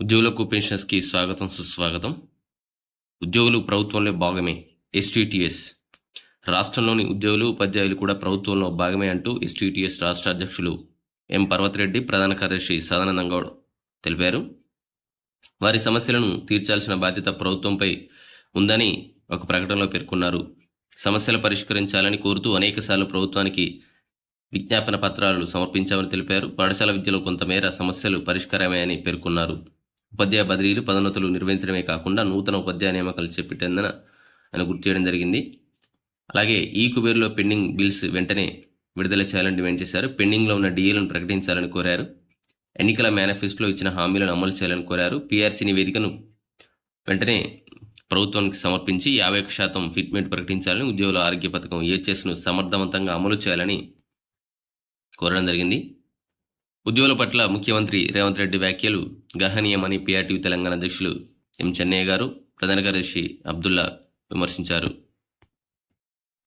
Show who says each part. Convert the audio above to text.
Speaker 1: ఉద్యోగులకు పెన్షన్స్‌కి స్వాగతం, సుస్వాగతం. ఉద్యోగులు ప్రభుత్వంలో భాగమే. ఎస్‌టిటిఎస్ రాష్ట్రంలోని ఉద్యోగులు, ఉపాధ్యాయులు కూడా ప్రభుత్వంలో భాగమే అంటూ ఎస్‌టిటిఎస్ రాష్ట్ర అధ్యక్షులు ఎం. పర్వతిరెడ్డి, ప్రధాన కార్యదర్శి సదానంద గౌడ్ తెలిపారు. వారి సమస్యలను తీర్చాల్సిన బాధ్యత ప్రభుత్వంపై ఉందని ఒక ప్రకటనలో పేర్కొన్నారు. సమస్యలు పరిష్కరించాలని కోరుతూ అనేకసార్లు ప్రభుత్వానికి విజ్ఞాపన పత్రాలు సమర్పించామని తెలిపారు. పాఠశాల విద్యలో కొంతమేర సమస్యలు పరిష్కారమయ్యాయని పేర్కొన్నారు. ఉపాధ్యాయ బదిలీలు, పదోన్నతులు నిర్వహించడమే కాకుండా నూతన ఉపాధ్యాయ నియామకాలు చేపట్టేందున ఆయన గుర్తు చేయడం జరిగింది. అలాగే ఈ కుబేరులో పెండింగ్ బిల్స్ వెంటనే విడుదల చేయాలని డిమాండ్ చేశారు. పెండింగ్లో ఉన్న డిఏలను ప్రకటించాలని కోరారు. ఎన్నికల మేనిఫెస్టోలో ఇచ్చిన హామీలను అమలు చేయాలని కోరారు. పీఆర్సీ నివేదికను వెంటనే ప్రభుత్వానికి సమర్పించి 51% ఫిట్మెంట్ ప్రకటించాలని, ఉద్యోగుల ఆరోగ్య పథకం ఏచెస్ను సమర్థవంతంగా అమలు చేయాలని కోరడం జరిగింది. ఉద్యోగుల పట్ల ముఖ్యమంత్రి రేవంత్ రెడ్డి వ్యాఖ్యలు గర్హనీయమని పీఆర్టీయూ తెలంగాణ అధ్యక్షులు ఎం. చెన్నయ్య గారు, ప్రధాన కార్యదర్శి అబ్దుల్లా విమర్శించారు.